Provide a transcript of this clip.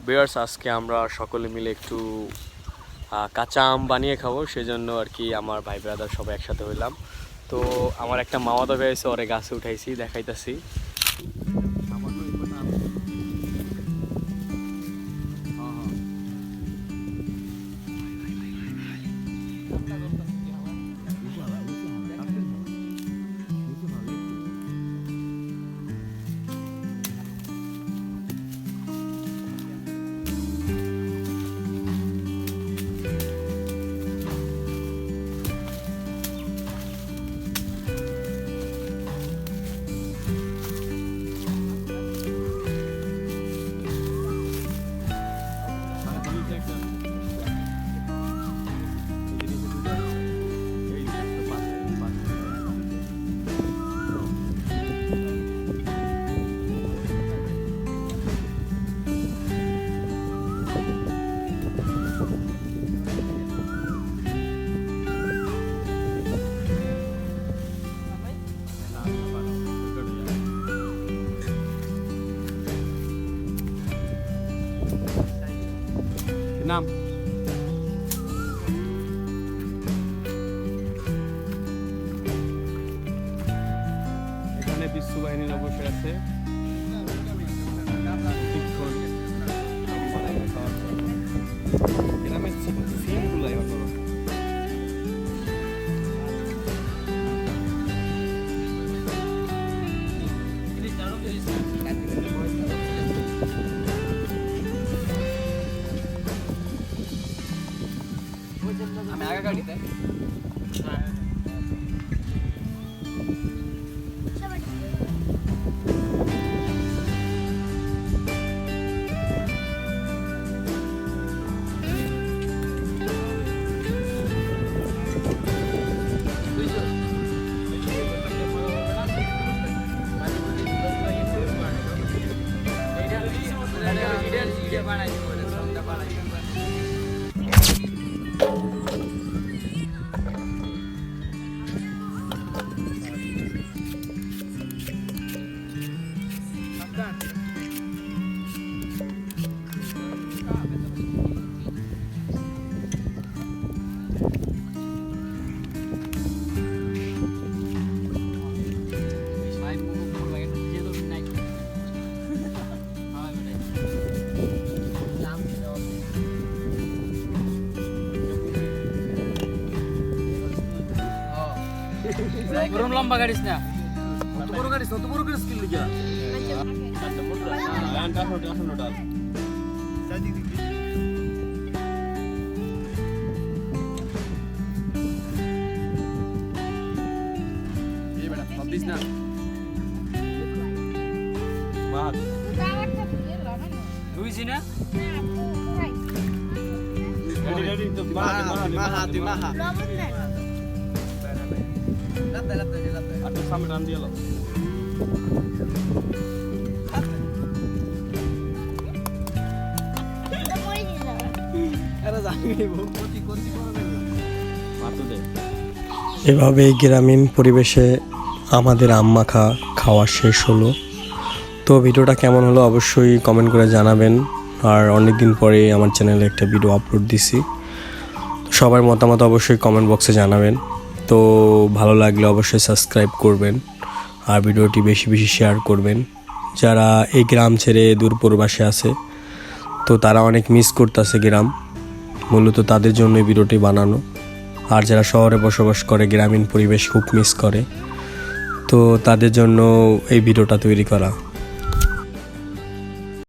Viewers, আজকে আমরা সকলে মিলে একটু কাঁচা আম বানিয়ে খাবো, সেজন্য আর কি আমার ভাই ব্রাদার সবাই একসাথে হইলাম। তো আমার একটা মামাতো ভাই আছে, ওরে গাছে উঠাইছি, দেখাইতাছি। নাম এখানে বিশ্ব বাহিনীর অবশ্যই আছে। গ্রামের সিনগুলাই অন্যরকম। আমি আগা গাড়িতে গরম লম্বা গাড়িস না, অত বড় গাড়িস, অত বড় গাড়িস কিনলি যা না বুঝছি না atau sambil nanti lo. এভাবে গ্রামীণ পরিবেশে আমাদের আম মাখা খাওয়া শেষ হলো। তো ভিডিওটা কেমন হলো অবশ্যই কমেন্ট করে জানাবেন। আর অনেক দিন পরে আমার চ্যানেলে একটা ভিডিও আপলোড দিছি, সবার মতামত অবশ্যই কমেন্ট বক্সে জানাবেন। তো ভালো লাগলে অবশ্যই সাবস্ক্রাইব করবেন আর ভিডিওটি বেশি বেশি শেয়ার করবেন। যারা এই গ্রাম ছেড়ে দূর প্রবাসে আছে, তো তারা অনেক মিস করতেছে গ্রাম, মূলত তাদের জন্য এই ভিডিওটি বানানো। আর যারা শহরে বসবাস করে গ্রামীণ পরিবেশ খুব মিস করে, তো তাদের জন্য এই ভিডিওটা তৈরি করা।